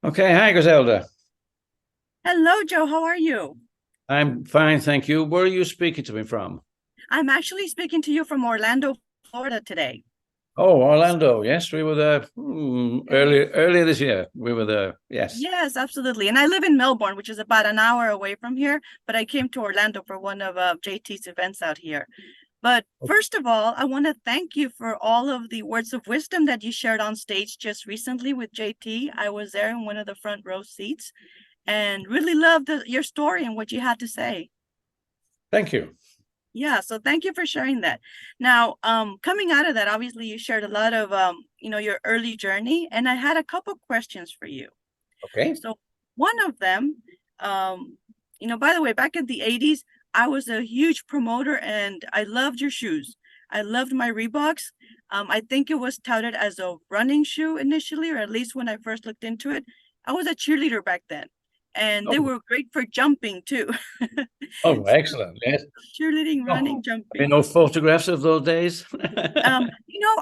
Okay, hi, Griselda. Hello, Joe. How are you? I'm fine, thank you. Where are you speaking to me from? I'm actually speaking to you from Orlando, Florida today. Oh, Orlando. Yes, we were there Yes. earlier this year. We were there. Yes. Yes, absolutely. And I live in Melbourne, which is about an hour away from here, but I came to Orlando for one of JT's events out here. But first of all, I want to thank you for all of the words of wisdom that you shared on stage just recently with JT. I was there in one of the front row seats and really loved your story and what you had to say. Thank you. Yeah, so thank you for sharing that. Now, coming out of that, obviously you shared a lot of your early journey, and I had a couple questions for you. Okay. So one of them, by the way, back in the 80s, I was a huge promoter and I loved your shoes. I loved my Reeboks. I think it was touted as a running shoe initially, or at least when I first looked into it. I was a cheerleader back then, and they Oh, were great for jumping too. oh, excellent. Yes. Cheerleading, running, Oh, I mean, jumping. no photographs of those days.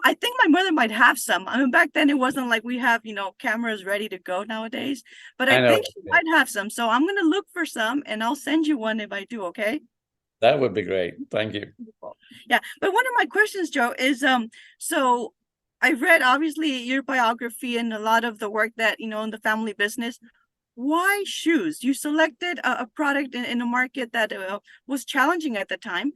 I think my mother might have some. I mean, back then it wasn't like we have, cameras ready to go nowadays, but I I know. think she might have some. So I'm gonna look for some and I'll send you one if I do, okay? That would be great. Thank you. Cool. Yeah. But one of my questions, Joe, is so I read obviously your biography and a lot of the work that, in the family business. Why shoes? You selected a product in a market that was challenging at the time.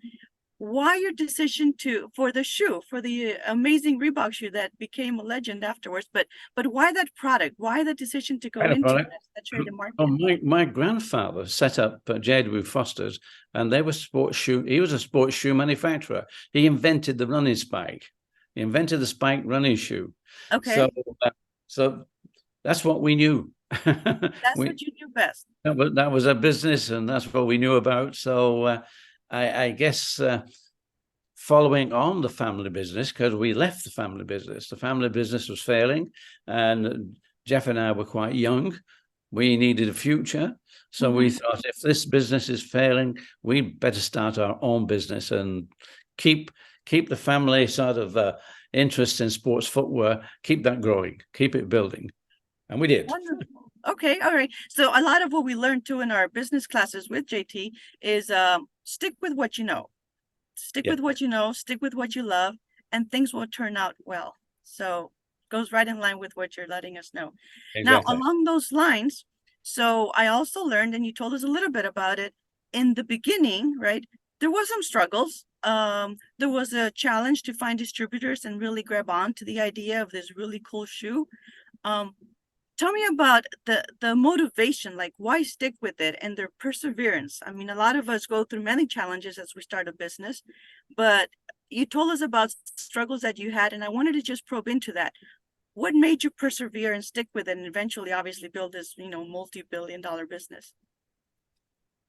Why your decision to for the shoe, for the amazing Reebok shoe that became a legend afterwards, but why that product? Why the decision to go Kind of into product. that saturated Oh, market? my grandfather set up J.W. Foster's, and they were sports shoe. He was a sports shoe manufacturer. He invented the running spike. He invented the spike running shoe. So, Okay, uh, so that's what we knew. that's we what you do best. that was a business, and that's what we knew about. So, I guess following on the family business, because we left the family business was failing, and Jeff and I were quite young. We needed a future. So we Mhm. thought if this business is failing, we better start our own business and keep keep the family sort of interest in sports footwear, keep that growing, keep it building. And we did. Wonderful. Okay, all right. So a lot of what we learned too in our business classes with JT is stick with what you know. Stick Yeah, with what you know, stick with what you love, and things will turn out well. So goes right in line with what you're letting us know. Now, exactly. along those lines, so I also learned, and you told us a little bit about it in the beginning, right? There was some struggles. There was a challenge to find distributors and really grab on to the idea of this really cool shoe. Um, Tell me about the motivation, like why stick with it and their perseverance. I mean, a lot of us go through many challenges as we start a business, but you told us about struggles that you had, and I wanted to just probe into that. What made you persevere and stick with it and eventually obviously build this, multi-billion dollar business?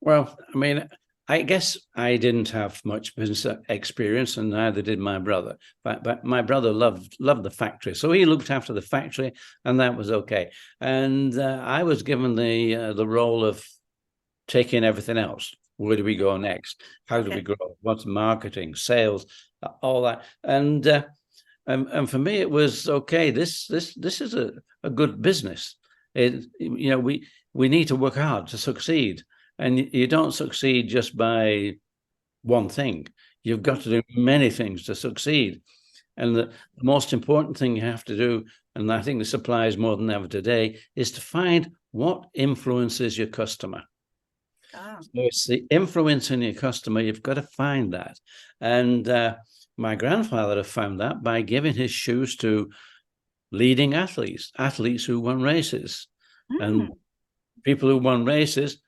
Well, I mean, I guess I didn't have much business experience, and neither did my brother. But my brother loved the factory, so he looked after the factory, and that was okay. And I was given the role of taking everything else. Where do we go next? How do we Okay. grow? What's marketing, sales, all that? And for me, it was okay. This is a good business. We need to work hard to succeed, and you don't succeed just by one thing. You've got to do many things to succeed. And the most important thing you have to do, and I think this applies more than ever today, is to find what influences your customer. Ah, So it's the influence in your customer. You've got to find that. And my grandfather found that by giving his shoes to leading athletes who won races. And mm, people who won races,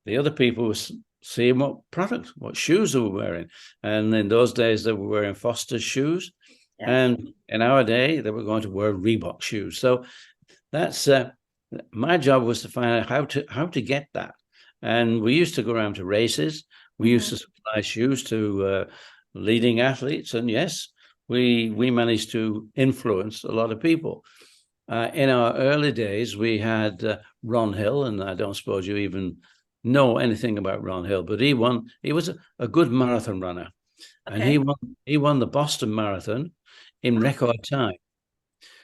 the other people were seeing what shoes they were wearing. And in those days, they were wearing Foster's shoes. yes. And in our day, they were going to wear Reebok shoes. So that's my job was to find out how to get that. And we used to go around to races. We used Hmm. to supply shoes to leading athletes, and yes, we managed to influence a lot of people. In our early days, we had Ron Hill, and I don't suppose you even know anything about Ron Hill, but he won. He was a good marathon runner, and he Okay. won. He won the Boston Marathon in Wow. record time.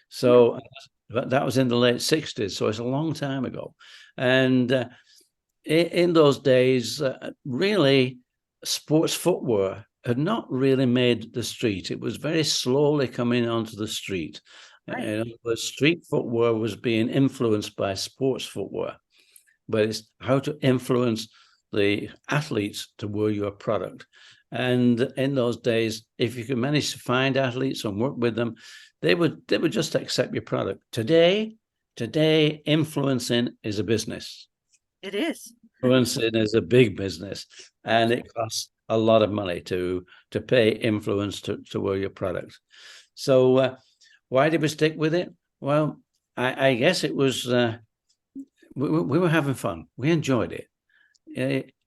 So Wonderful. But that was in the late 60s, so it's a long time ago. And in those days, really, sports footwear had not really made the street. It was very slowly coming onto the street. Right. The street footwear was being influenced by sports footwear, but it's how to influence the athletes to wear your product. And in those days, if you could manage to find athletes and work with them, they would just accept your product. Today, influencing is a business. It is. Influencing is a big business, and it costs a lot of money to pay influence to wear your product. So why did we stick with it? Well, I guess it was we were having fun. We enjoyed it.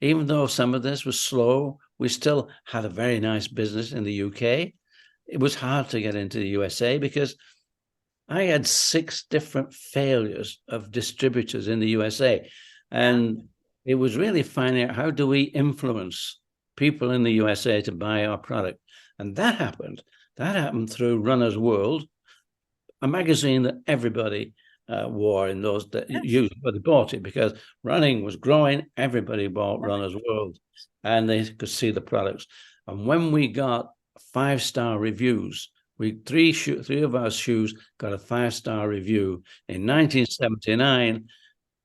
Even though some of this was slow, we still had a very nice business in the UK. It was hard to get into the USA because I had 6 different failures of distributors in the USA. And it was really finding out, how do we influence people in the USA to buy our product? And that happened. That happened through Runner's World, a magazine that everybody wore in those days. Yes. But they bought it because running was growing. Everybody bought Right. Runner's World, and they could see the products. And when we got 5-star reviews, three of our shoes got a 5-star review in 1979.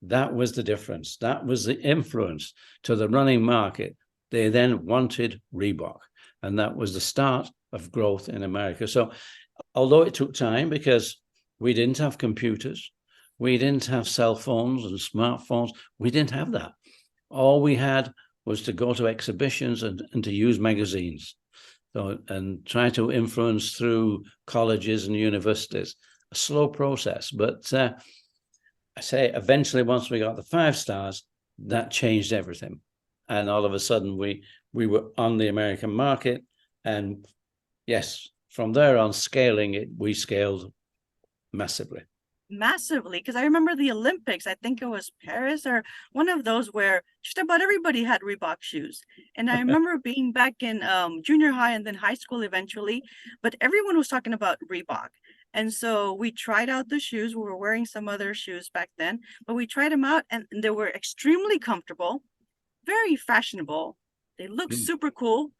That was the difference. That was the influence to the running market. They then wanted Reebok, and that was the start of growth in America. So although it took time, because we didn't have computers, we didn't have cell phones and smartphones, we didn't have that. All we had was to go to exhibitions and to use magazines. So, and try to influence through colleges and universities. A slow process, but I say eventually, once we got the 5 stars, that changed everything. And all of a sudden we were on the American market. And yes, from there on, scaling it, we scaled massively. Massively, because I remember the Olympics, I think it was Paris or one of those, where just about everybody had Reebok shoes. And I remember being back in junior high and then high school eventually, but everyone was talking about Reebok. And so we tried out the shoes. We were wearing some other shoes back then, but we tried them out and they were extremely comfortable, very fashionable. They look super cool,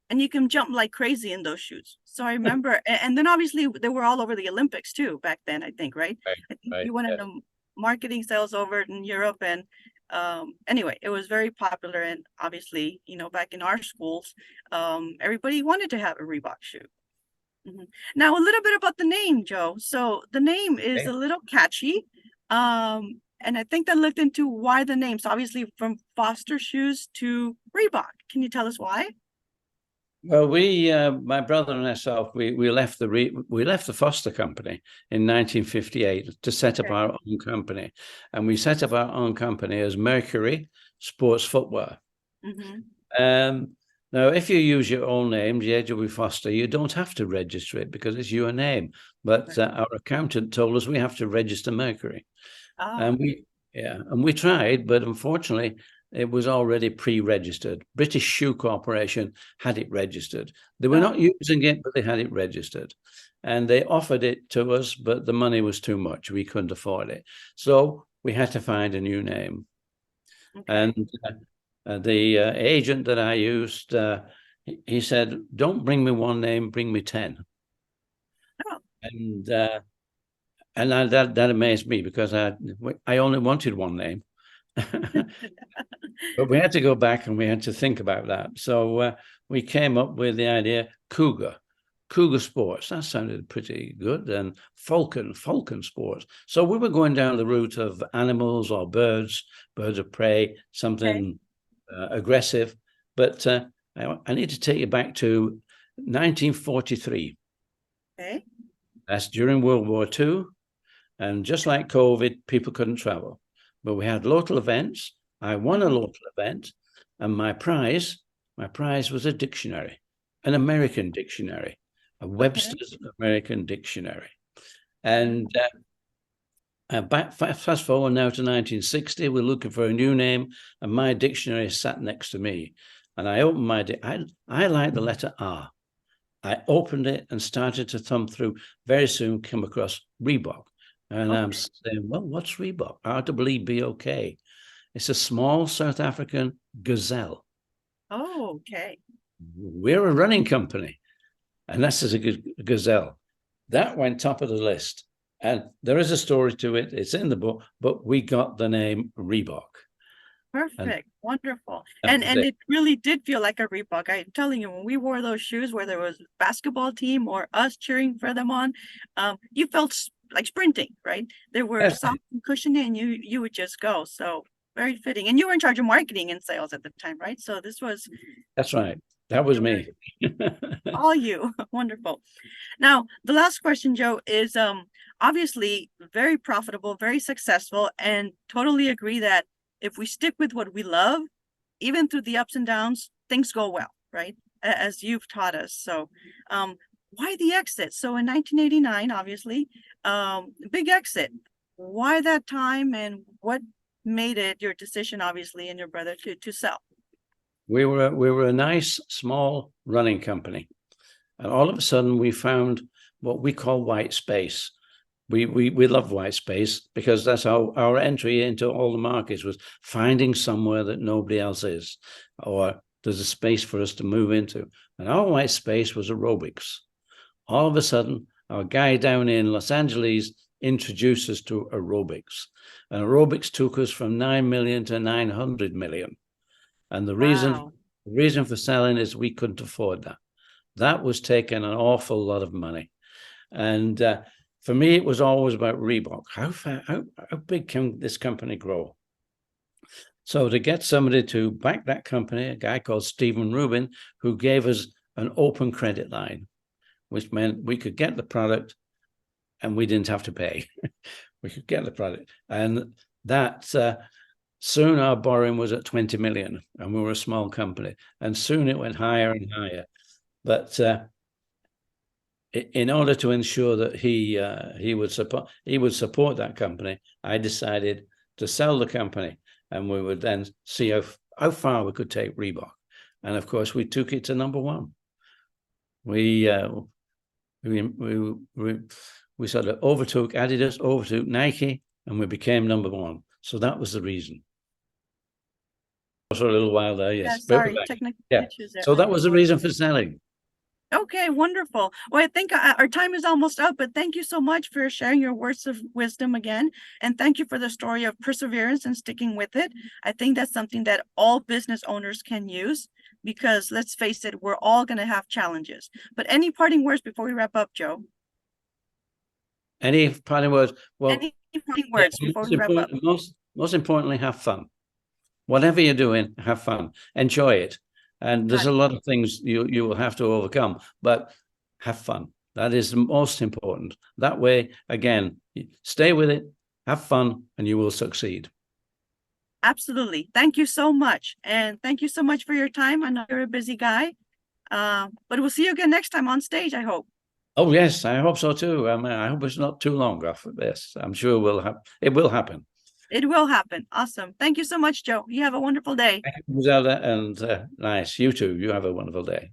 and you can jump like crazy in those shoes. So I remember, and then obviously they were all over the Olympics too back then, I think, right? I think you went into marketing sales over in Europe, and anyway, it was very popular. And obviously, back in our schools, everybody wanted to have a Reebok shoe. Now, a little bit about the name, Joe. So the name is a little catchy. And I think that looked into why the name. So obviously from Foster shoes to Reebok. Can you tell us why? Well, my brother and myself, we left the Foster company in 1958 to set up our own company, and we set up our own company as Mercury Sports Footwear. Now, if you use your own name, J.W. Foster, you don't have to register it because it's your name. But our accountant told us we have to register Mercury. And we tried, but unfortunately, it was already pre-registered. British Shoe Corporation had it registered. They were not using it, but they had it registered. And they offered it to us, but the money was too much. We couldn't afford it. So we had to find a new name. And the agent that I used, he said, "Don't bring me one name, bring me 10." And that amazed me, because I only wanted one name. But we had to go back and we had to think about that. So we came up with the idea, Cougar Sports. That sounded pretty good. And Falcon Sports. So we were going down the route of animals or birds of prey, something aggressive. But I need to take you back to 1943. Okay. That's during World War II. And just like COVID, people couldn't travel. But we had local events. I won a local event, and my prize was a dictionary, an American dictionary, a Webster's American Dictionary. And fast forward now to 1960, we're looking for a new name, and my dictionary sat next to me. And I opened I like the letter R. I opened it and started to thumb through. Very soon came across Reebok. And I'm saying, well, what's Reebok? Hard to believe, be okay. It's a small South African gazelle. Oh, okay. We're a running company, and that's a gazelle. That went top of the list. And there is a story to it. It's in the book, but we got the name Reebok. Perfect. Wonderful. And it really did feel like a Reebok. I'm telling you, when we wore those shoes, whether it was basketball team or us cheering for them on, you felt like sprinting, right? They were soft and cushiony, and you would just go. So very fitting. And you were in charge of marketing and sales at the time, right? So this was That's right. That was me. all you. Wonderful. Now, the last question, Joe, is obviously very profitable, very successful, and totally agree that if we stick with what we love, even through the ups and downs, things go well, right? As you've taught us. So why the exit? So in 1989, obviously, big exit. Why that time, and what made it your decision, obviously, and your brother to sell? We were a nice small running company, and all of a sudden we found what we call white space. We love white space because that's our entry into all the markets, was finding somewhere that nobody else is, or there's a space for us to move into. And our white space was aerobics. All of a sudden, our guy down in Los Angeles introduced us to aerobics, and aerobics took us from 9 million to 900 million. And the reason for selling is we couldn't afford that. That was taking an awful lot of money. And for me, it was always about Reebok. How big can this company grow? So to get somebody to back that company, a guy called Stephen Rubin, who gave us an open credit line, which meant we could get the product and we didn't have to pay. We could get the product. And that soon our borrowing was at 20 million, and we were a small company. And soon it went higher and higher. But in order to ensure that he would support that company, I decided to sell the company, and we would then see how far we could take Reebok. And of course, we took it to number one. We sort of overtook Adidas, overtook Nike, and we became number one. So that was the reason. For a little while there, yes. Yeah, sorry, technical issues there. So that was the reason for selling. Okay, wonderful. Well, I think our time is almost up, but thank you so much for sharing your words of wisdom again. And thank you for the story of perseverance and sticking with it. I think that's something that all business owners can use, because let's face it, we're all going to have challenges. But any parting words before we wrap up, Joe? Any parting words? Well, any parting words before we wrap up? Most importantly, have fun. Whatever you're doing, have fun. Enjoy it. And there's a lot of things you will have to overcome, but have fun. That is the most important. That way, again, stay with it, have fun, and you will succeed. Absolutely. Thank you so much. And thank you so much for your time. I know you're a busy guy, but we'll see you again next time on stage, I hope. Oh, yes, I hope so too. I hope it's not too long after this. I'm sure it will happen. It will happen. Awesome. Thank you so much, Joe. You have a wonderful day. Thank you, Zelda, and nice. You too. You have a wonderful day.